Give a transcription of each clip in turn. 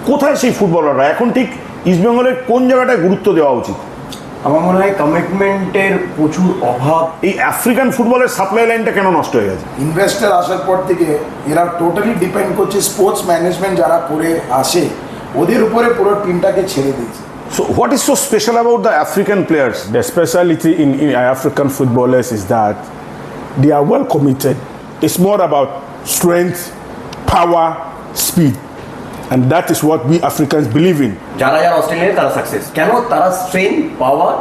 কোথায় সেই ফুটবলাররা এখন ঠিক ইস্টবেঙ্গলের কোন জায়গাটায় গুরুত্ব দেওয়া উচিত? আমার মনে হয় কমিটমেন্টের প্রচুর অভাব। এই আফ্রিকান ফুটবলের সাপ্লাই লাইনটা কেন নষ্ট হয়ে গেছে? ইনভেস্টার আসার পর থেকে এরা টোটালি ডিপেন্ড করছে স্পোর্টস ম্যানেজমেন্ট যারা করে আসে ওদের উপরে পুরো টিমটাকে ছেড়ে দিয়েছে। So what is so special about the African players? The speciality in African footballers is that they are well committed. It's more about strength, power, speed. And that is what we Africans believe in. যারা অস্ট্রেলিয়ায় তারা success কেন? তারা strength, পাওয়ার,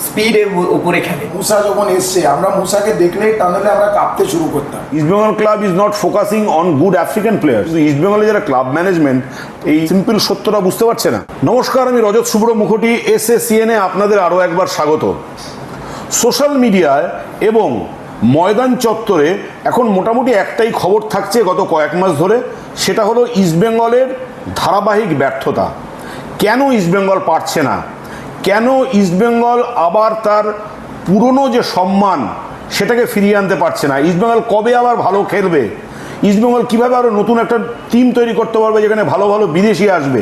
স্পিডের উপরে খেলে। মুসা যখন এসছে আমরা মুসাকে দেখলেই টানলে আমরা কাঁপতে শুরু করতাম। East Bengal club is not focusing on good African players. East Bengal যারা ক্লাব ম্যানেজমেন্ট এই সিম্পল সত্যটা বুঝতে পারছে না। নমস্কার, আমি রজত শুভ্র মুখোটি, SSEN এ আপনাদের আরও একবার স্বাগত। সোশ্যাল মিডিয়ায় এবং ময়দান চত্বরে এখন মোটামুটি একটাই খবর থাকছে গত কয়েক মাস ধরে, সেটা হলো ইস্টবেঙ্গলের ধারাবাহিক ব্যর্থতা। কেন ইস্টবেঙ্গল পারছে না? কেন ইস্টবেঙ্গল আবার তার পুরনো যে সম্মান সেটাকে ফিরিয়ে আনতে পারছে না? ইস্টবেঙ্গল কবে আবার ভালো খেলবে? ইস্টবেঙ্গল কীভাবে আরও নতুন একটা টিম তৈরি করতে পারবে যেখানে ভালো ভালো বিদেশি আসবে?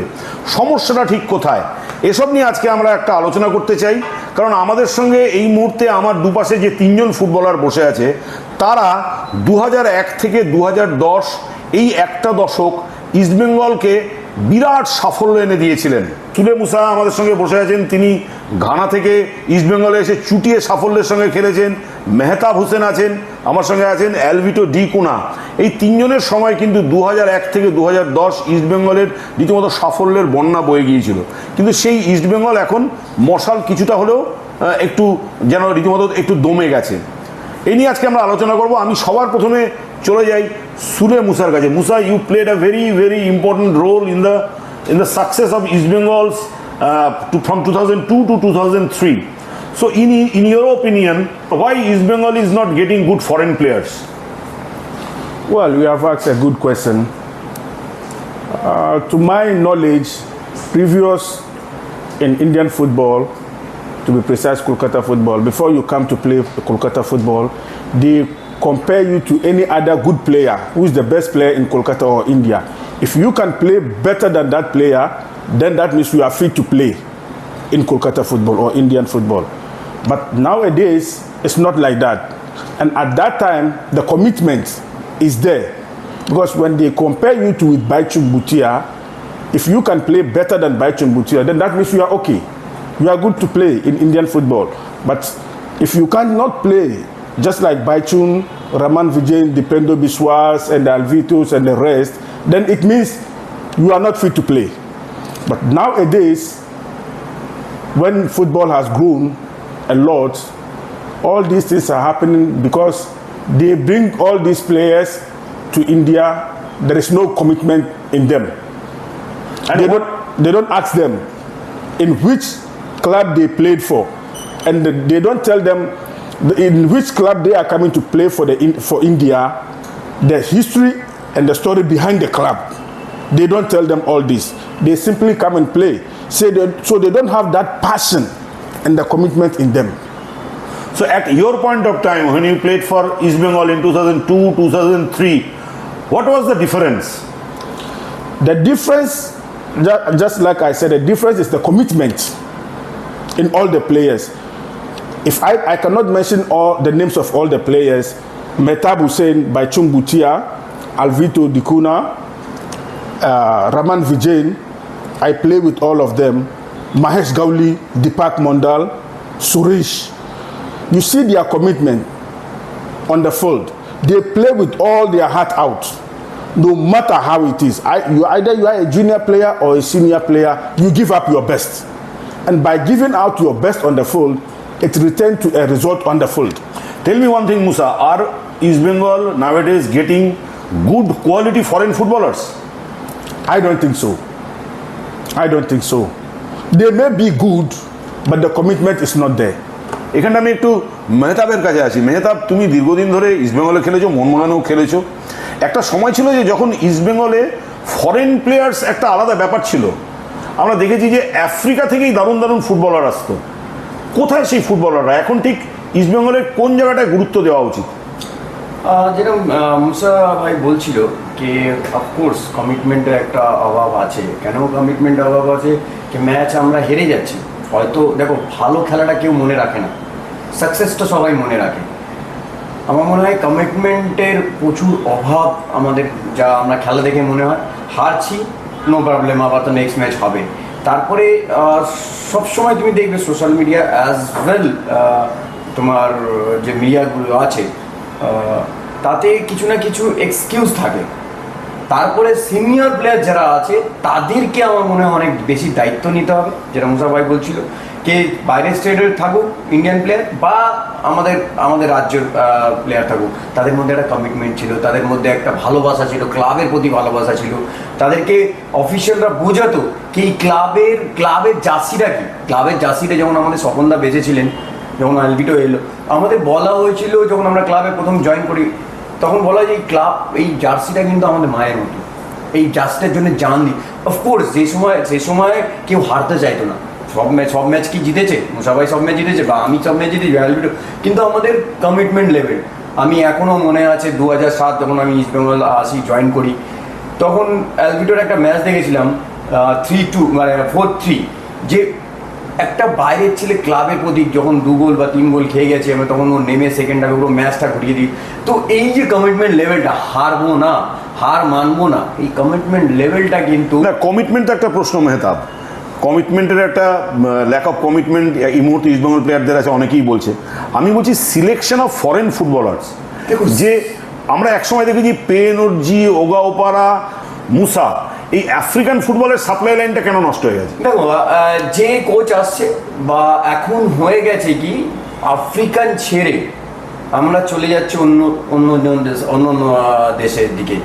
সমস্যাটা ঠিক কোথায়? এসব নিয়ে আজকে আমরা একটা আলোচনা করতে চাই, কারণ আমাদের সঙ্গে এই মুহূর্তে আমার দুপাশে যে তিনজন ফুটবলার বসে আছে তারা 2001 থেকে 2010 এই একটা দশক ইস্টবেঙ্গলকে বিরাট সাফল্য এনে দিয়েছিলেন। সুলে মুসা আমাদের সঙ্গে বসে আছেন, তিনি ঘানা থেকে ইস্টবেঙ্গলে এসে চুটিয়ে সাফল্যের সঙ্গে খেলেছেন। মেহতাব হোসেন আছেন, আমার সঙ্গে আছেন অ্যালভিটো ডি কুনা। এই তিনজনের সময় কিন্তু 2001 থেকে 2010 ইস্টবেঙ্গলের রীতিমতো সাফল্যের বন্যা বয়ে গিয়েছিল, কিন্তু সেই ইস্টবেঙ্গল এখন মশাল কিছুটা হলেও একটু যেন রীতিমতো একটু দমে গেছে। এই নিয়ে আজকে আমরা আলোচনা করব। আমি সবার প্রথমে চলে যাই সুলে মুসার কাছে। Musa, you played a very important role in the success of East Bengal's from 2002 to 2003. So in your opinion, why East Bengal is not getting good foreign players? Well, you have asked a good question. To my knowledge, previous in Indian football, to be precise, Kolkata football, before you come to play Kolkata football, they compare you to any other good player who is the best player in Kolkata or India. If you can play better than that player, then that means you are fit to play in Kolkata football or Indian football. But nowadays, it's not like that. And at that time, the commitment is there. Because when they compare you to with Baichung Bhutia, if you can play better than Baichung Bhutia, then that means you are okay. You are good to play in Indian football. But if you cannot play just like Baichung, Raman Vijay, Dipendo Biswas, and the Alvitos and the rest, then it means you are not fit to play. But nowadays, when football has grown a lot, all these things are happening because they bring all these players to India. There is no commitment in them. And they don't ask them in which club they played for, and they don't tell them in which club they are coming to play for India, the history and the story behind the club. They don't tell them all this. They simply come and play. So they don't have that passion and the commitment in them. So at your point of time, when you played for East Bengal in 2002, 2003, what was the difference? The difference, just like I said, the difference is the commitment in all the players. If I cannot mention all the names of all the players, Mehtab Hussain, Baichung Bhutia, Alvito Dikuna, Raman Vijay, I play with all of them, Mahesh Gauli, Deepak Mondal, Suresh. You see their commitment on the field. They play with all their heart out, no matter how it is. Either you are a junior player or a senior player, you give up your best. And by giving out your best on the field, it returns to a result on the field. Tell me one thing, Musa, are East Bengal nowadays getting good quality foreign footballers? I don't think so. I don't think so. They may be good, but the commitment is not there. এখানে আমি একটু মেহতাবের কাছে আছি। মেহতাব, তুমি দীর্ঘদিন ধরে ইস্টবেঙ্গলে খেলেছো, মোহনবাগানেও খেলেছো। একটা সময় ছিল যে যখন ইস্টবেঙ্গলে ফরেন প্লেয়ার্স একটা আলাদা ব্যাপার ছিল। আমরা দেখেছি যে আফ্রিকা থেকেই দারুণ দারুণ ফুটবলার আসতো। কোথায় সেই ফুটবলাররা? এখন ঠিক ইস্টবেঙ্গলের কোন জায়গাটায় গুরুত্ব দেওয়া উচিত? যেরকম মুসা ভাই বলছিল যে অফকোর্স কমিটমেন্টের একটা অভাব আছে। কেন কমিটমেন্টের অভাব আছে? যে ম্যাচ আমরা হেরে যাচ্ছি। হয়তো দেখো, ভালো খেলাটা কেউ মনে রাখে না, সাকসেসটা সবাই মনে রাখে। আমার মনে হয় কমিটমেন্টের প্রচুর অভাব আমাদের, যা আমরা খেলা দেখে মনে হয় হারছি, নো প্রবলেম, আবার তো নেক্সট ম্যাচ হবে। তারপরে সবসময় তুমি দেখবে সোশ্যাল মিডিয়া অ্যাজ ওয়েল, তোমার যে মিডিয়াগুলো আছে তাতে কিছু না কিছু এক্সকিউজ থাকে। তারপরে সিনিয়র প্লেয়ার যারা আছে তাদেরকে আমার মনে হয় অনেক বেশি দায়িত্ব নিতে হবে, যেটা মুসা ভাই বলছিল, কে বাইরের স্টেটের থাকুক ইন্ডিয়ান প্লেয়ার বা আমাদের রাজ্যের প্লেয়ার থাকুক, তাদের মধ্যে একটা কমিটমেন্ট ছিল, তাদের মধ্যে একটা ভালোবাসা ছিল, ক্লাবের প্রতি ভালোবাসা ছিল। তাদেরকে অফিসিয়ালরা বোঝাতো কি এই ক্লাবের জার্সিটা কি। ক্লাবের জার্সিটা যেমন আমাদের স্বপনদা বেঁচেছিলেন, যখন আলবিটো এলো, আমাদের বলা হয়েছিল যখন আমরা ক্লাবে প্রথম জয়েন করি, তখন বলা যে এই ক্লাব, এই জার্সিটা কিন্তু আমাদের মায়ের মতো, এই জার্সিটার জন্য জান দিই। অফকোর্স সে সময় কেউ হারতে চাইতো না। সব ম্যাচ কি জিতেছে? সবাই সব ম্যাচ জিতেছে বা আমি সব ম্যাচ জিতেছি আলবিটো, কিন্তু আমাদের কমিটমেন্ট লেভেল, আমি এখনও মনে আছে 2007 যখন আমি ইস্ট বেঙ্গল জয়েন করি, তখন আলবিটোর একটা ম্যাচ দেখেছিলাম 3-2 মানে 4-3, যে একটা বাইরের ছেলে ক্লাবের প্রতি যখন 2 গোল বা 3 গোল খেয়ে গেছে, আমি তখন ও নেমে সেকেন্ডটা পুরো ম্যাচটা ঘুরিয়ে দিই। তো এই যে কমিটমেন্ট লেভেলটা, হারবো না, হার মানবো না, এই কমিটমেন্ট লেভেলটা কিন্তু না, কমিটমেন্ট একটা প্রশ্ন মেহতাব, কমিটমেন্টের একটা ল্যাক অফ কমিটমেন্ট এই মুহূর্তে ইস্টবেঙ্গল প্লেয়ারদের আছে, অনেকেই বলছে। আমি বলছি সিলেকশন অফ ফরেন ফুটবলার্স, যে আমরা একসময় দেখেছি পেনর্জি, ওগাওপারা, মুসা, এই আফ্রিকান ফুটবলের সাপ্লাই লাইনটা কেন নষ্ট হয়ে গেছে? দেখো, যে কোচ আসছে বা এখন হয়ে গেছে কি, আফ্রিকান ছেড়ে আমরা চলে যাচ্ছি অন্য দেশের দিকে,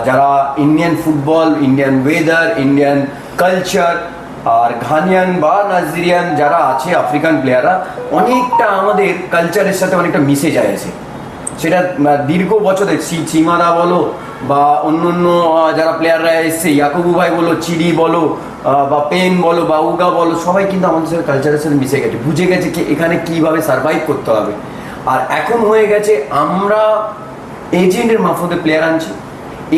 যারা Indian football, Indian weather, Indian culture আর ঘানিয়ান বা নাইজেরিয়ান যারা আছে আফ্রিকান প্লেয়াররা অনেকটা আমাদের কালচারের সাথে অনেকটা মিশে যায় আছে। সেটা দীর্ঘ বছরের চিমাদা বলো বা অন্য যারা প্লেয়াররা এসছে, ইয়াকুবু ভাই বলো, চিডি বলো বা পেন বলো বা উগা বলো, সবাই কিন্তু আমাদের সাথে কালচারের সাথে মিশে গেছে, বুঝে গেছে কি এখানে কীভাবে সার্ভাইভ করতে হবে। আর এখন হয়ে গেছে আমরা এজেন্টের মারফতে প্লেয়ার আনছি,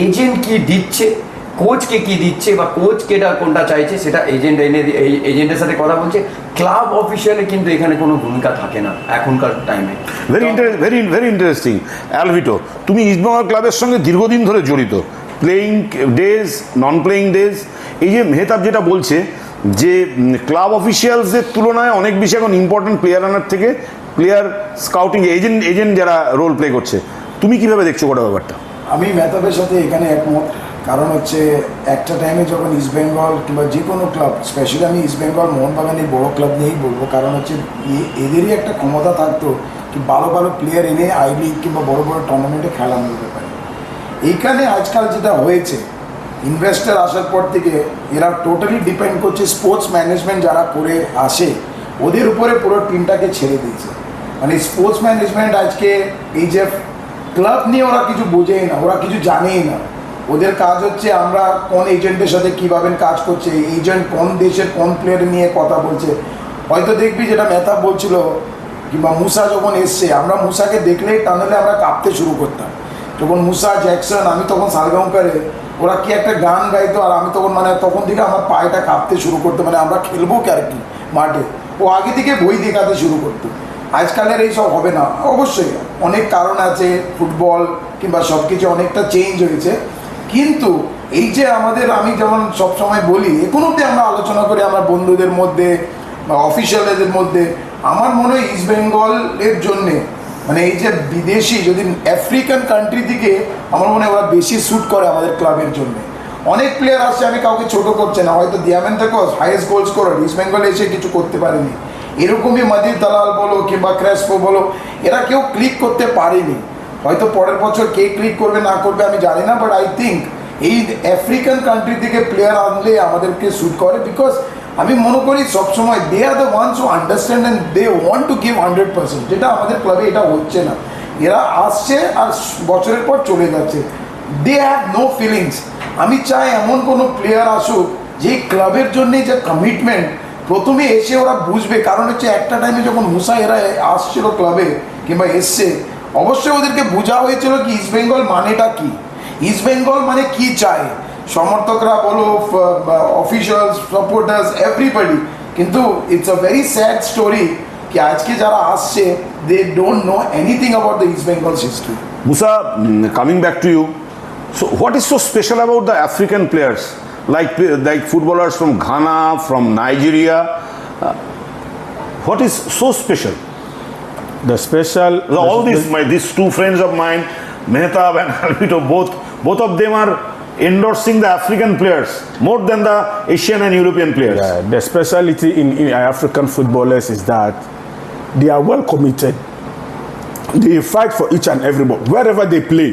এজেন্ট কি দিচ্ছে, কোচকে কি দিচ্ছে বা কোচকে কোনটা চাইছে সেটা এজেন্ট এনে এজেন্টের সাথে কথা বলছে। ক্লাব অফিসিয়ালে কিন্তু এখানে কোনো ভূমিকা থাকে না এখনকার টাইমে। Very interesting. অ্যালভিটো, তুমি ইস্টবেঙ্গল ক্লাবের সঙ্গে দীর্ঘদিন ধরে জড়িত, প্লেয়িং ডেজ, নন প্লেয়িং ডেজ। এই যে মেহতাব যেটা বলছে যে ক্লাব অফিসিয়ালসদের তুলনায় অনেক বেশি এখন ইম্পর্টেন্ট প্লেয়ার আনার থেকে প্লেয়ার স্কাউটিং এজেন্ট যারা রোল প্লে করছে, তুমি কিভাবে দেখছো গোটা ব্যাপারটা? আমি মেহতাবের সাথে এখানে একমত। কারণ হচ্ছে একটা টাইমে যখন ইস্ট বেঙ্গল কিংবা যে কোনো ক্লাব, স্পেশালি আমি ইস্ট বেঙ্গল মোহনবাগানের বড় ক্লাব নিয়েই বলবো, কারণ হচ্ছে এদেরই একটা ক্ষমতা থাকতো কি ভালো ভালো প্লেয়ার এনে আই লিগ কিংবা বড় বড় টুর্নামেন্টে খেলানোর ব্যাপারে। এইখানে আজকাল যেটা হয়েছে, ইনভেস্টার আসার পর থেকে এরা টোটালি ডিপেন্ড করছে স্পোর্টস ম্যানেজমেন্ট যারা করে আসে ওদের উপরে পুরো টিমটাকে ছেড়ে দিয়েছে। মানে স্পোর্টস ম্যানেজমেন্ট আজকে এই যে ক্লাব নিয়ে ওরা কিছু বোঝেই না, ওরা কিছু জানেই না। ওদের কাজ হচ্ছে আমরা কোন এজেন্টের সাথে কীভাবে কাজ করছে, এজেন্ট কোন দেশের কোন প্লেয়ার নিয়ে কথা বলছে। হয়তো দেখবি যেটা মেহতাব বলছিল কিংবা মুসা যখন এসছে, আমরা মুসাকে দেখলেই টানলে আমরা কাঁপতে শুরু করতাম। যখন মুসা, জ্যাকসন, আমি তখন সালগাঁওকারে ওরা কি একটা গান গাইতো আর আমি তখন মানে তখন থেকে আমার পায়েটা কাঁপতে শুরু করতো, মানে আমরা খেলবো কি আর কি মাঠে। ও আগে থেকে বই দেখাতে শুরু করতো। আজকালের এইসব হবে না। অবশ্যই অনেক কারণ আছে, ফুটবল কিংবা সব কিছু অনেকটা চেঞ্জ হয়েছে, কিন্তু এই যে আমাদের, আমি যেমন সবসময় বলি, এখনো অব্দি আমরা আলোচনা করি আমার বন্ধুদের মধ্যে বা অফিসিয়ালদের মধ্যে, আমার মনে হয় ইস্ট বেঙ্গলের জন্যে মানে এই যে বিদেশি যদি আফ্রিকান কান্ট্রি থেকে আমার মনে হয় ওরা বেশি শ্যুট করে আমাদের ক্লাবের জন্য। অনেক প্লেয়ার আসছে, আমি কাউকে ছোট করছে না, হয়তো দিয়ামেন থেকে হাইয়েস্ট গোল স্কোরার ইস্ট বেঙ্গলে এসে কিছু করতে পারেনি, এরকমই মাদির দালাল বলো কিংবা ক্র্যাসপো বলো, এরা কেউ ক্লিক করতে পারেনি। হয়তো পরের বছর কে ক্লিক করবে না করবে আমি জানি না, বাট আই থিঙ্ক এই আফ্রিকান কান্ট্রি থেকে প্লেয়ার আনলে আমাদেরকে শ্যুট করে, বিকজ আমি মনে করি সবসময় they are the ones who understand and they want to give 100%, যেটা আমাদের ক্লাবে এটা হচ্ছে না। এরা আসছে আর বছরের পর চলে যাচ্ছে, দে হ্যাভ নো ফিলিংস। আমি চাই এমন কোনো প্লেয়ার আসুক যে ক্লাবের জন্যে যে কমিটমেন্ট প্রথমে এসে ওরা বুঝবে। কারণ হচ্ছে একটা টাইমে যখন মুসা এরা আসছিল ক্লাবে কিংবা এসছে, অবশ্যই ওদেরকে বোঝা হয়েছিল কি ইস্ট বেঙ্গল মানেটা কি, ইস্ট বেঙ্গল মানে কি চায়, সমর্থকরা বলো, অফিসিয়ালস, সাপোর্টার্স, এভরিবডি। কিন্তু it's a very sad story কি আজকে যারা আসছে they don't know anything about the East Bengal's history. Musa, coming back to you, so what is so special about the African players, like footballers from Ghana, from Nigeria? What is so special? The special. All these two friends of mine, Mehtab and Alvito, both of them are endorsing the African players more than the Asian and European players. Yeah, the speciality in African footballers is that they are well committed. They fight for each and every ball. Wherever they play,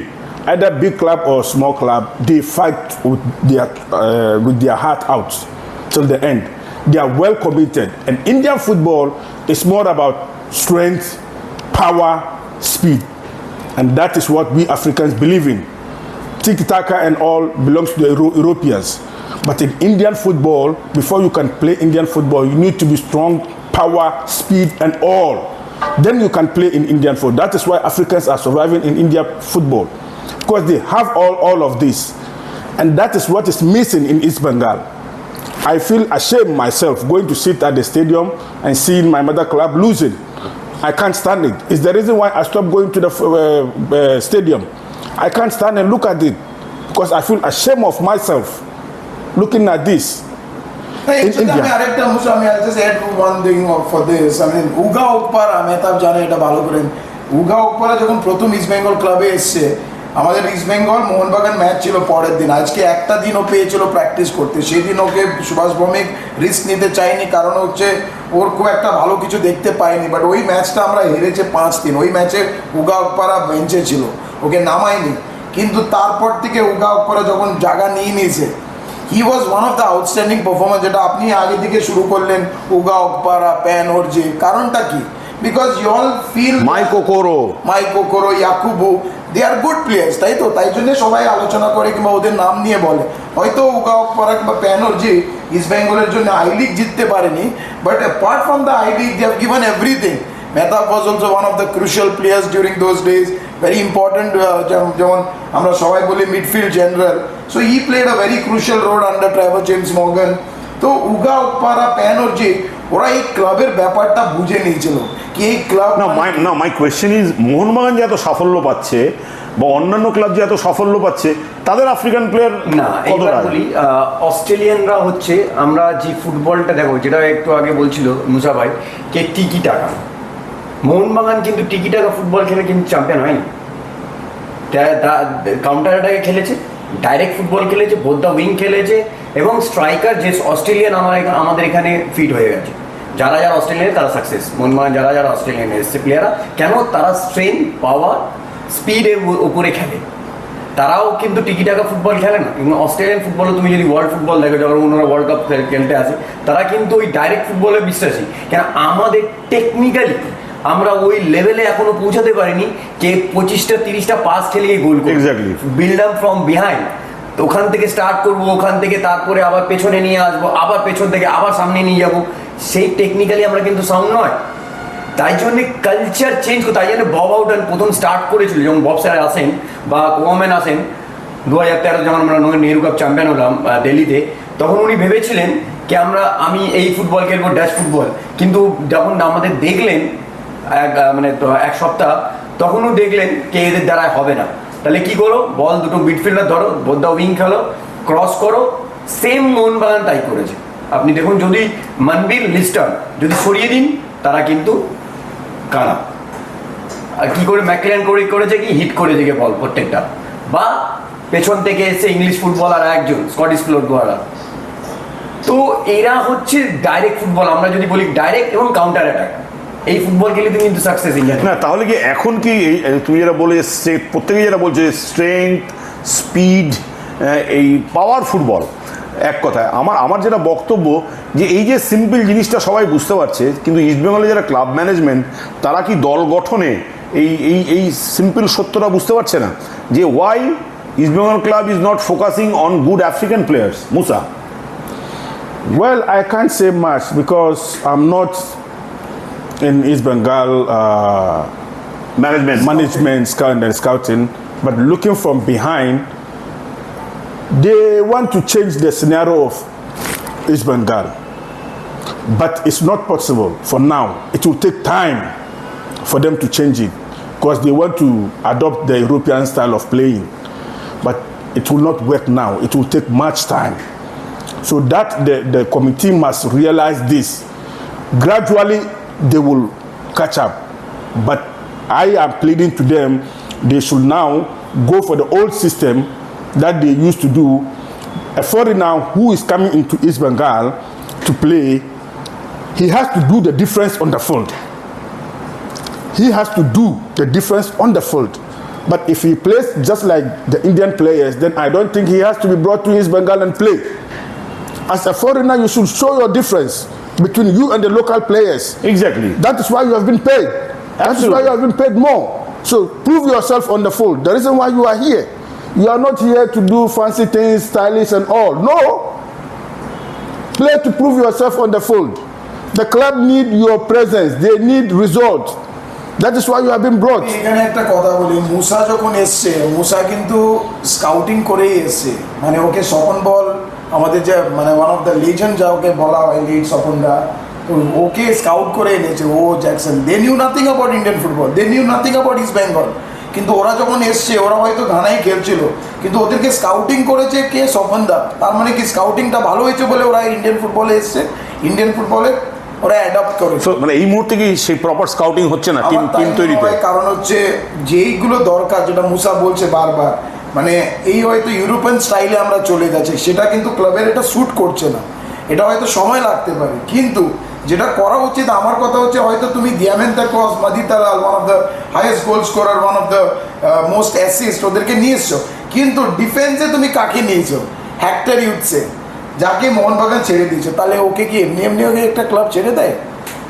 either big club or small club, they fight with their heart out till the end. They are well committed. And Indian football is more about strength, power, speed. And that is what we Africans believe in. Tiki-taka and all belongs to the Europeans. But in Indian football, before you can play Indian football, you need to be strong, power, speed, and all. Then you can play in Indian football. That is why Africans are surviving in India football, because they have all of this. And that is what is missing in East Bengal. I feel ashamed myself going to sit at the stadium and seeing my mother club losing. I can't stand it. It's the reason why I stopped going to the stadium. I can't stand and look at it because I feel ashamed of myself looking at this. In India. আরেকটা Musa, আমি just add one thing for this. I mean উগা উপপারা, মেহতাব জানে এটা ভালো করে, উগা উপপারা যখন প্রথম ইস্ট বেঙ্গল ক্লাবে এসছে, আমাদের ইস্ট বেঙ্গল মোহনবাগান ম্যাচ ছিল পরের দিন, আজকে একটা দিনও পেয়েছিল প্র্যাকটিস করতে। সেদিন ওকে সুভাষ ভৌমিক রিস্ক নিতে চায়নি, কারণ হচ্ছে ওর খুব একটা ভালো কিছু দেখতে পায়নি। বাট ওই ম্যাচটা আমরা হেরেছে 5-3। ওই ম্যাচে উগা উপপারা বেঞ্চে ছিল, ওকে নামায়নি। কিন্তু তারপর থেকে উগা উপপারা যখন জায়গা নিয়ে নিয়েছে, he was one of the outstanding performance. যেটা আপনি আগে থেকে শুরু করলেন, উগা উপপারা, প্যান ওরজে, কারণটা কি? বিকজ ইউ অল ফিল মাইকোকোরো, Yakubu, they are good players, তাই তো? তাই জন্য সবাই আলোচনা করে কিংবা ওদের নাম নিয়ে বলে। হয়তো উগা উপপারা কিংবা প্যান ওরজে ইস্ট বেঙ্গলের জন্য আই লিগ জিততে পারেনি, but apart from the I league they have given everything. Mehtab was also one of the crucial players during those days, very important, যেমন আমরা সবাই বলি midfield general. So he played a very crucial role under Trevor James Morgan. তো উগা উপপারা, pan ওরজে, ওরা এই ক্লাবের ব্যাপারটা বুঝে নিয়েছিল কি এই ক্লাব। না, মাই কোয়েশ্চেন ইজ, মোহনবাগান যে এত সাফল্য পাচ্ছে বা অন্যান্য ক্লাব যে এত সাফল্য পাচ্ছে, তাদের আফ্রিকান প্লেয়ার না, এইবার বলি, অস্ট্রেলিয়ানরা হচ্ছে, আমরা যে ফুটবলটা দেখো, যেটা একটু আগে বলছিল মুসা ভাই, কে টিকি টাকা, মোহনবাগান কিন্তু টিকি টাকা ফুটবল খেলে কিন্তু চ্যাম্পিয়ন হয়নি। কাউন্টার অ্যাটাকে খেলেছে, ডাইরেক্ট ফুটবল খেলেছে, বোথ দ্য উইং খেলেছে, এবং স্ট্রাইকার যে অস্ট্রেলিয়ান আমাদের এখানে ফিট হয়ে গেছে। যারা অস্ট্রেলিয়ান তারা সাকসেস, মোহনবাগান যারা অস্ট্রেলিয়ান এসছে প্লেয়াররা, কেন? তারা স্ট্রেংথ, পাওয়ার, স্পিডের উপরে খেলে। তারাও কিন্তু টিকি টাকা ফুটবল খেলে না। এবং অস্ট্রেলিয়ান ফুটবলে তুমি যদি ওয়ার্ল্ড ফুটবল দেখো, যখন ওনারা ওয়ার্ল্ড কাপ খেলতে আসে, তারা কিন্তু ওই ডাইরেক্ট ফুটবলে বিশ্বাসী। কেন? আমাদের টেকনিক্যালি আমরা ওই লেভেলে এখনো পৌঁছাতে পারিনি যে 25-30টা পাস খেলিয়ে গোল করব। Exactly, build up from behind. তো ওখান থেকে স্টার্ট করবো, ওখান থেকে তারপরে আবার পেছনে নিয়ে আসবো, আবার পেছন থেকে আবার সামনে নিয়ে যাবো, সেই টেকনিক্যালি আমরা কিন্তু সাউন্ড নয়। তাই জন্যে কালচার চেঞ্জ করতে, তাই জন্য বব আউটন প্রথম স্টার্ট করেছিল, যেমন বব স্যার আসেন বা কোয়ামেন আসেন 2013 যখন আমরা নেহরু কাপ চ্যাম্পিয়ন হলাম দিল্লিতে, তখন উনি ভেবেছিলেন কি আমি এই ফুটবল খেলবো, ড্যাশ ফুটবল। কিন্তু যখন আমাদের দেখলেন এক সপ্তাহ, তখনও দেখলেন কে এদের দ্বারা হবে না। তাহলে কি করো? বল দুটো মিডফিল্ডার ধরো, বোথ দ্য উইং খেলো, ক্রস করো। সেম মোহনবাগান তাই করেছে। আপনি দেখুন, যদি মনবীর, লিস্টার যদি সরিয়ে দিন, তারা কিন্তু কানা। আর কি করে ম্যাকলেন করেছে কি, হিট করেছে কি বল প্রত্যেকটা, বা পেছন থেকে এসে ইংলিশ ফুটবলার একজন, স্কটিশ ফুটবলার। তো এরা হচ্ছে ডাইরেক্ট ফুটবল। আমরা যদি বলি ডাইরেক্ট এবং কাউন্টার অ্যাটাক, এই ফুটবল খেলে তুমি কিন্তু সাকসেস ইন্ডিয়া না। তাহলে কি এখন কি তুমি যেটা বলে, প্রত্যেকে যেটা বলছে স্ট্রেংথ, স্পিড, এই পাওয়ার ফুটবল, এক কথায় আমার যেটা বক্তব্য, যে এই যে সিম্পল জিনিসটা সবাই বুঝতে পারছে, কিন্তু ইস্টবেঙ্গলে যারা ক্লাব ম্যানেজমেন্ট, তারা কি দল গঠনে এই সিম্পল সত্যটা বুঝতে পারছে না, যে why East Bengal club is not focusing on good African players? Musa? Well, I can't say much because I'm not in East Bengal management. Scouting, but looking from behind, they want to change the scenario of East Bengal. But it's not possible for now. It will take time for them to change it because they want to adopt the European style of playing. But it will not work now. It will take much time. So that the committee must realize this. Gradually, they will catch up. But I am pleading to them, they should now go for the old system that they used to do. A foreigner who is coming into East Bengal to play, he has to do the difference on the field. He has to do the difference on the field. But if he plays just like the Indian players, then I don't think he has to be brought to East Bengal and play. As a foreigner, you should show your difference between you and the local players. Exactly. That is why you have been paid. That is why you have been paid more. So prove yourself on the field. The reason why you are here. You are not here to do fancy things, stylish and all. No. Play to prove yourself on the field. The club need your presence. They need results. That is why you have been brought. এখানে একটা কথা বলি, মুসা যখন এসছে, মুসা কিন্তু scouting করেই এসছে। মানে ওকে স্বপন বল, আমাদের যে মানে ওয়ান অফ দ্য লিজেন্ড যা ওকে বলা হয়, লিড স্বপনদা, তো ওকে স্কাউট করে এনেছে ও Jackson. They knew nothing about Indian football, they knew nothing about East Bengal. কিন্তু ওরা যখন এসছে, ওরা হয়তো ঘানায় খেলছিল, কিন্তু ওদেরকে স্কাউটিং করেছে কে? স্বপনদা। তার মানে কি স্কাউটিংটা ভালো হয়েছে বলে ওরা ইন্ডিয়ান ফুটবলে এসছে, ইন্ডিয়ান ফুটবলে ওরা অ্যাডপ্ট করেছে। মানে এই মুহূর্তে কি সেই প্রপার স্কাউটিং হচ্ছে না টিম তৈরিতে? কারণ হচ্ছে যেইগুলো দরকার, যেটা মুসা বলছে বারবার, মানে এই হয়তো ইউরোপিয়ান স্টাইলে আমরা চলে যাচ্ছি, সেটা কিন্তু ক্লাবের এটা স্যুট করছে না। এটা হয়তো সময় লাগতে পারে, কিন্তু যেটা করা উচিত, আমার কথা হচ্ছে, হয়তো তুমি দিয়ামেন্তা ক্রস, মাদিতালাল, one of the highest goal scorer, one of the most assist, ওদেরকে নিয়ে এসছো, কিন্তু ডিফেন্সে তুমি কাকে নিয়েছো? হ্যাক্টর ইউথসে, যাকে মোহনবাগান ছেড়ে দিয়েছে। তাহলে ওকে কি এমনি এমনি ওকে একটা ক্লাব ছেড়ে দেয়?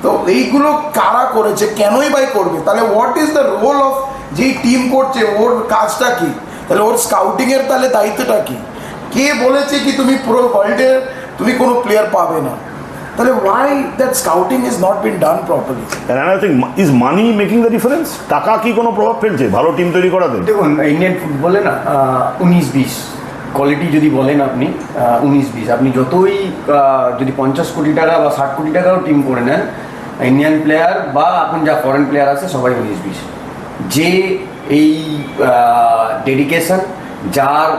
তো এইগুলো কারা করেছে, কেনই বাই করবে? তাহলে what is the role of যেই টিম করছে, ওর কাজটা কি? তাহলে ওর স্কাউটিংয়ের তাহলে দায়িত্বটা কি? কে বলেছে কি তুমি পুরো ওয়ার্ল্ডের তুমি কোনো প্লেয়ার পাবে না? তাহলে why that scouting is not been done properly? Is money making the difference? টাকা কি কোনো প্রভাব ফেলছে ভালো টিম তৈরি করাতে? দেখুন, ইন্ডিয়ান ফুটবলে না 19-20 কোয়ালিটি যদি বলেন আপনি, 19-20, আপনি যতই যদি 50 কোটি টাকা বা 60 কোটি টাকাও টিম করে নেন, ইন্ডিয়ান প্লেয়ার বা এখন যা ফরেন প্লেয়ার আছে সবাই 19-20। যে এই ডেডিকেশন, যার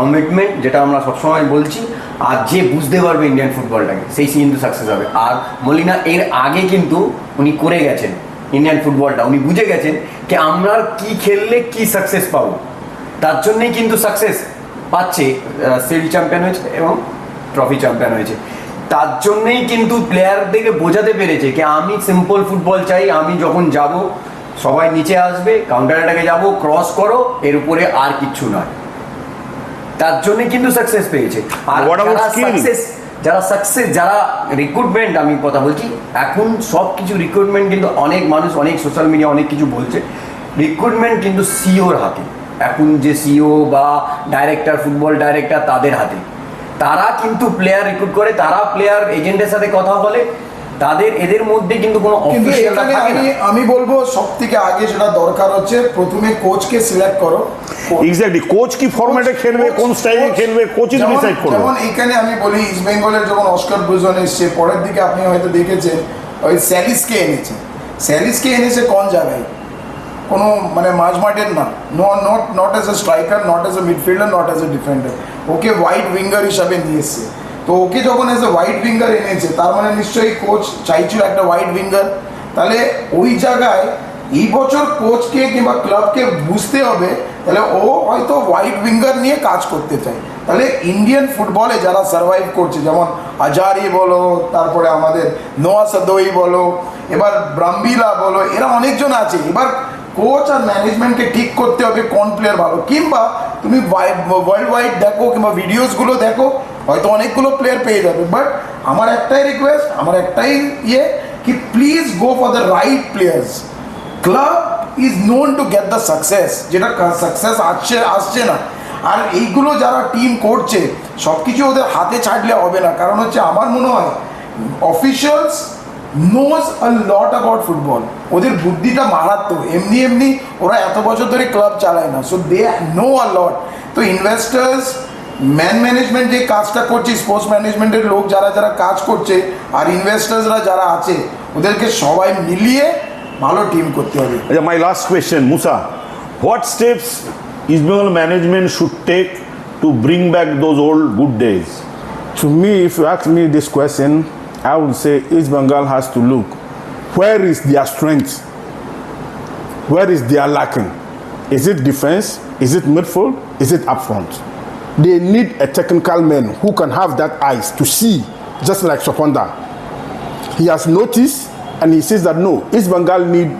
কমিটমেন্ট, যেটা আমরা সবসময় বলছি, আর যে বুঝতে পারবে ইন্ডিয়ান ফুটবলটাকে, সেই কিন্তু সাকসেস হবে। আর মলিনা এর আগে কিন্তু উনি করে গেছেন ইন্ডিয়ান ফুটবলটা, উনি বুঝে গেছেন যে আমরা কি খেললে কি সাকসেস পাবো, তার জন্যই কিন্তু সাকসেস পাচ্ছে। সিল্ড চ্যাম্পিয়ন হয়েছে এবং ট্রফি চ্যাম্পিয়ন হয়েছে, তার জন্যই কিন্তু প্লেয়ারদেরকে বোঝাতে পেরেছে যে আমি সিম্পল ফুটবল চাই, আমি যখন যাব সবাই নিচে আসবে, কাউন্টার অ্যাটাকে যাবো, ক্রস করো, এর উপরে আর কিচ্ছু নয়। তার জন্যই কিন্তু সাকসেস পেয়েছে। আর যারা সাকসেস, যারা রিক্রুটমেন্ট, আমি কথা বলছি, এখন সব কিছু রিক্রুটমেন্ট কিন্তু অনেক মানুষ, অনেক সোশ্যাল মিডিয়া অনেক কিছু বলছে, রিক্রুটমেন্ট কিন্তু সিওর হাতে। এখন যে সিও বা ডাইরেক্টর, ফুটবল ডাইরেক্টর, তাদের হাতে। তারা কিন্তু প্লেয়ার রিক্রুট করে, তারা প্লেয়ার এজেন্টের সাথে কথা বলে, তাদের এদের মধ্যে কিন্তু কোনো অফিশিয়াল থাকে না। আমি বলবো সব থেকে আগে যেটা দরকার হচ্ছে, প্রথমে কোচকে সিলেক্ট করো। এক্স্যাক্টলি, কোচ কি ফরম্যাটে খেলবে, কোন স্টাইলে খেলবে, কোচই ডিসাইড করবে। যেমন এখানে আমি বলি, ইস্ট বেঙ্গলের যখন অস্কার ব্রুজন এসছে, পরের দিকে আপনি হয়তো দেখেছেন ওই স্যালিসকে এনেছে। স্যালিসকে এনেছে কোন জায়গায়? কোনো মানে মাঝমাঠের না, not as a striker, not as a midfielder, not as a defender, okay white winger হিসাবে নিয়ে এসছে। তো ওকে যখন এজ এ হোয়াইট উইঙ্গার এনেছে, তার মানে নিশ্চয়ই কোচ চাইছিল একটা হোয়াইট উইঙ্গার। তাহলে ওই জায়গায় এই বছর কোচকে কিংবা ক্লাবকে বুঝতে হবে, তাহলে ও হয়তো হোয়াইট উইঙ্গার নিয়ে কাজ করতে চায়। তাহলে ইন্ডিয়ান ফুটবলে যারা সার্ভাইভ করছে, যেমন আজারি বলো, তারপরে আমাদের নোয়া সদোই বলো, এবার ব্রাম্বিলা বলো, এরা অনেকজন আছে। এবার কোচ আর ম্যানেজমেন্টকে ঠিক করতে হবে কোন প্লেয়ার ভালো, কিংবা তুমি ওয়ার্ল্ড ওয়াইড দেখো কিংবা ভিডিওসগুলো দেখো, হয়তো অনেকগুলো প্লেয়ার পেয়ে যাবে। বাট আমার একটাই রিকোয়েস্ট, আমার একটাই কি please go for the right players. Club is known to get the success, যেটা সাকসেস আসছে না। আর এইগুলো যারা টিম করছে, সব কিছু ওদের হাতে ছাড়লে হবে না। কারণ হচ্ছে আমার মনে হয় officials knows a lot about football. ওদের বুদ্ধিটা মারাত্মক, এমনি এমনি ওরা এত বছর ধরে ক্লাব চালায় না, সো দে নো আ লট। তো ইনভেস্টার্স, ম্যানেজমেন্ট যে কাজটা করছে, স্পোর্টস ম্যানেজমেন্টের লোক যারা যারা কাজ করছে, আর ইনভেস্টার্সরা যারা আছে, ওদেরকে সবাই মিলিয়ে ভালো টিম করতে হবে। My last question, Musa, what steps East Bengal management should take to bring back those old good days? To me, if you ask me this question, I would say East Bengal has to look where is their strength, where is their lacking. Is it defense? Is it midfield? Is it up front? They need a technical man who can have that eyes to see, just like Soponda. He has noticed and he says that no, East Bengal need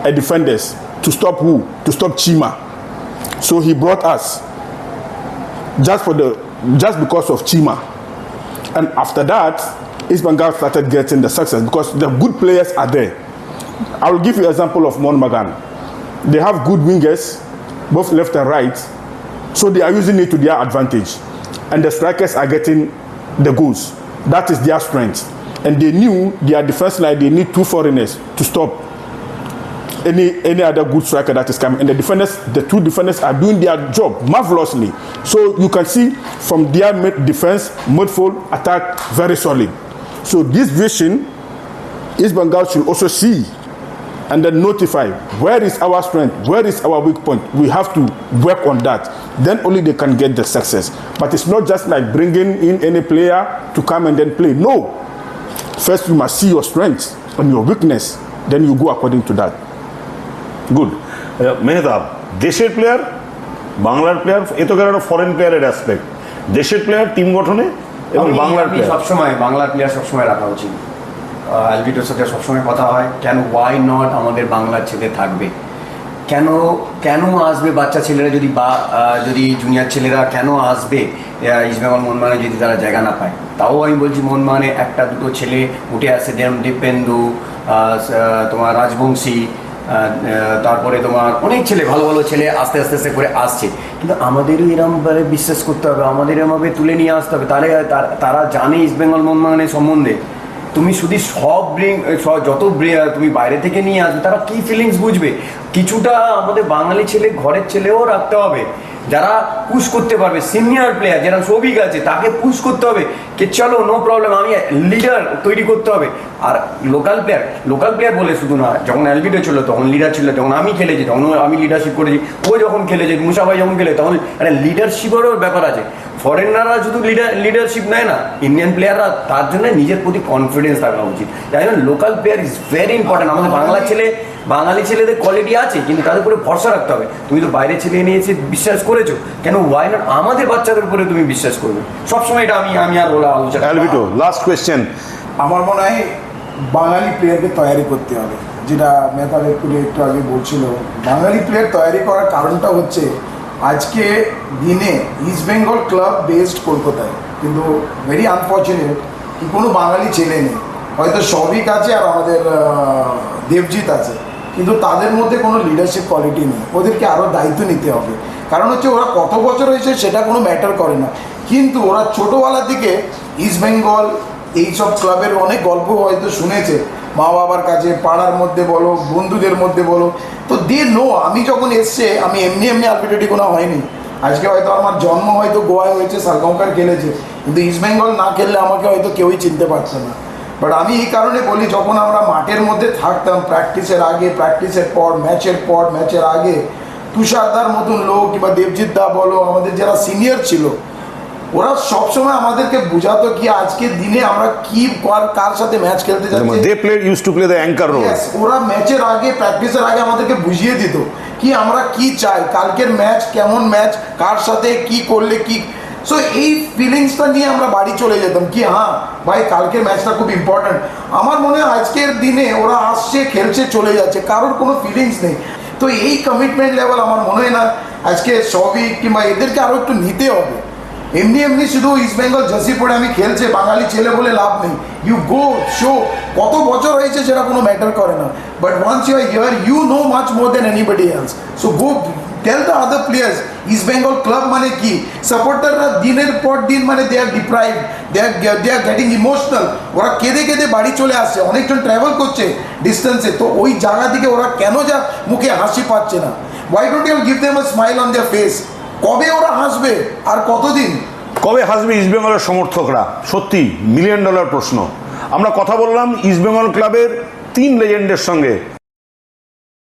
a defenders to stop who? To stop Chima. So he brought us just because of Chima. And after that, East Bengal started getting the success because the good players are there. I will give you an example of Monmagan. They have good wingers, both left and right, so they are using it to their advantage. And the strikers are getting the goals. That is their strength. And they knew their defense line, they need two foreigners to stop any other good striker that is coming. And the two defenders are doing their job marvelously. So you can see from their defense, midfield, attack, very solid. So this vision, East Bengal should also see and then notify where is our strength, where is our weak point. We have to work on that. Then only they can get the success. But it's not just like bringing in any player to come and then play. No. First you must see your strength and your weakness. Then you go according to that. Good Mehtab, দেশের player, বাংলার player, এ তো গেল foreign প্লেয়ারের aspect. দেশের player team গঠনে এবং বাংলার player সবসময় বাংলার প্লেয়ার সবসময় রাখা উচিত। অ্যালভিটোর সাথে সবসময় কথা হয়, কেন ওয়াই নট আমাদের বাংলার ছেলে থাকবে, কেন কেন আসবে বাচ্চা ছেলেরা যদি জুনিয়র ছেলেরা কেন আসবে ইস্ট বেঙ্গল মোহনবাগানে যদি তারা জায়গা না পায়। তাও আমি বলছি মোহনবাগানে একটা দুটো ছেলে উঠে আসে, যেমন দীপেন্দু, তোমার রাজবংশী, তারপরে তোমার অনেক ছেলে, ভালো ভালো ছেলে আস্তে আস্তে আস্তে করে আসছে। কিন্তু আমাদেরও এরমভাবে বিশ্বাস করতে হবে, আমাদের এরমভাবে তুলে নিয়ে আসতে হবে, তাহলে তারা জানে ইস্ট বেঙ্গল মোহনবাগানের সম্বন্ধে। তুমি শুধু যত তুমি বাইরে থেকে নিয়ে আসবে, তারা কী ফিলিংস বুঝবে। কিছুটা আমাদের বাঙালি ছেলে, ঘরের ছেলেও রাখতে হবে, যারা পুশ করতে পারবে। সিনিয়র প্লেয়ার যারা সবিক আছে, তাকে পুশ করতে হবে যে চলো নো প্রবলেম, আমি লিডার তৈরি করতে হবে। আর লোকাল প্লেয়ার বলে শুধু না, যখন অ্যালভিটো ছিল তখন লিডার ছিল, যখন আমি খেলেছি তখন আমি লিডারশিপ করেছি, ও যখন খেলেছে, মুসা ভাই যখন খেলে তখন একটা লিডারশিপেরও ব্যাপার আছে। ফরেনাররা শুধু লিডারশিপ নেয় না, ইন্ডিয়ান প্লেয়াররা, তার জন্য নিজের প্রতি কনফিডেন্স থাকা উচিত। তাই জন্য local player is very important. আমাদের বাঙালি ছেলেদের কোয়ালিটি আছে, কিন্তু তাদের উপরে ভরসা রাখতে হবে। তুমি তো বাইরে ছেলে এনে এসে বিশ্বাস করেছো, কেন ওয়াই নট আমাদের বাচ্চাদের উপরে তুমি বিশ্বাস করবে। সবসময় এটা আমি আর বলা আলোচনা। Alvito, last question. আমার মনে হয় বাঙালি প্লেয়ারকে তৈরি করতে হবে, যেটা মেহতাব একটু আগে বলছিল। বাঙালি প্লেয়ার তৈরি করার কারণটা হচ্ছে আজকে দিনে ইস্ট বেঙ্গল ক্লাব বেসড কলকাতায়, কিন্তু ভেরি আনফর্চুনেট কি কোনো বাঙালি ছেলে নেই। হয়তো সবিক আছে আর আমাদের দেবজিৎ আছে, কিন্তু তাদের মধ্যে কোনো লিডারশিপ কোয়ালিটি নেই। ওদেরকে আরও দায়িত্ব নিতে হবে, কারণ হচ্ছে ওরা কত বছর হয়েছে সেটা কোনো ম্যাটার করে না, কিন্তু ওরা ছোটোবেলার দিকে ইস্ট বেঙ্গল এইসব ক্লাবের অনেক গল্প হয়তো শুনেছে, মা বাবার কাছে, পাড়ার মধ্যে বলো, বন্ধুদের মধ্যে বলো, তো দে নো। আমি যখন এসছে, আমি এমনি অ্যালভিটো কোনো হয়নি। আজকে হয়তো আমার জন্ম হয়তো গোয়ায় হয়েছে, সালগাঁওকার খেলেছে, কিন্তু ইস্ট বেঙ্গল না খেললে আমাকে হয়তো কেউই চিনতে পারছে না। বাট আমি এই কারণে বলি, যখন আমরা মাঠের মধ্যে থাকতাম, প্র্যাকটিসের আগে, প্র্যাকটিসের পর, ম্যাচের আগে, তুষারদার মতন লোক কিংবা দেবজিৎ দা বলো, আমাদের যারা সিনিয়র ছিল, ওরা সবসময় আমাদেরকে বোঝাতো কি আজকের দিনে আমরা কি কার সাথে ম্যাচ খেলতে যাচ্ছি। They played use to play the anchor role. ওরা ম্যাচের আগে, প্র্যাকটিসের আগে আমাদেরকে বুঝিয়ে দিত কি আমরা কি চাই, কালকের ম্যাচ কেমন ম্যাচ, কার সাথে কি করলে কি। সো এই ফিলিংসটা নিয়ে আমরা বাড়ি চলে যেতাম কি হ্যাঁ ভাই কালকের ম্যাচটা খুব ইম্পর্ট্যান্ট। আমার মনে হয় আজকের দিনে ওরা আসছে, খেলছে, চলে যাচ্ছে, কারোর কোনো ফিলিংস নেই। তো এই কমিটমেন্ট লেভেল আমার মনে হয় না আজকে সবিক কিংবা এদেরকে আরও একটু নিতে হবে। এমনি শুধু ইস্ট বেঙ্গল জার্সি পরে আমি খেলছে বাঙালি ছেলে বলে লাভ নেই। ইউ গো শো, কত বছর হয়েছে সেটা কোনো ম্যাটার করে না, but once you are here you know much more than anybody else. So go tell the other players East Bengal club মানে কি, সাপোর্টাররা দিনের পর দিন মানে they are deprive, they are getting emotional, ওরা কেঁদে কেঁদে বাড়ি চলে আসছে, অনেকজন ট্রাভেল করছে ডিস্টেন্সে, তো ওই জায়গা থেকে ওরা কেন যা মুখে হাসি পাচ্ছে না? Why don't you give them a smile on their face? কবে ওরা হাসবে আর কতদিন? কবে হাসবে ইস্টবেঙ্গলের সমর্থকরা? সত্যি $1 মিলিয়ন প্রশ্ন। আমরা কথা বললাম ইস্টবেঙ্গল ক্লাবের 3 লেজেন্ডের সঙ্গে।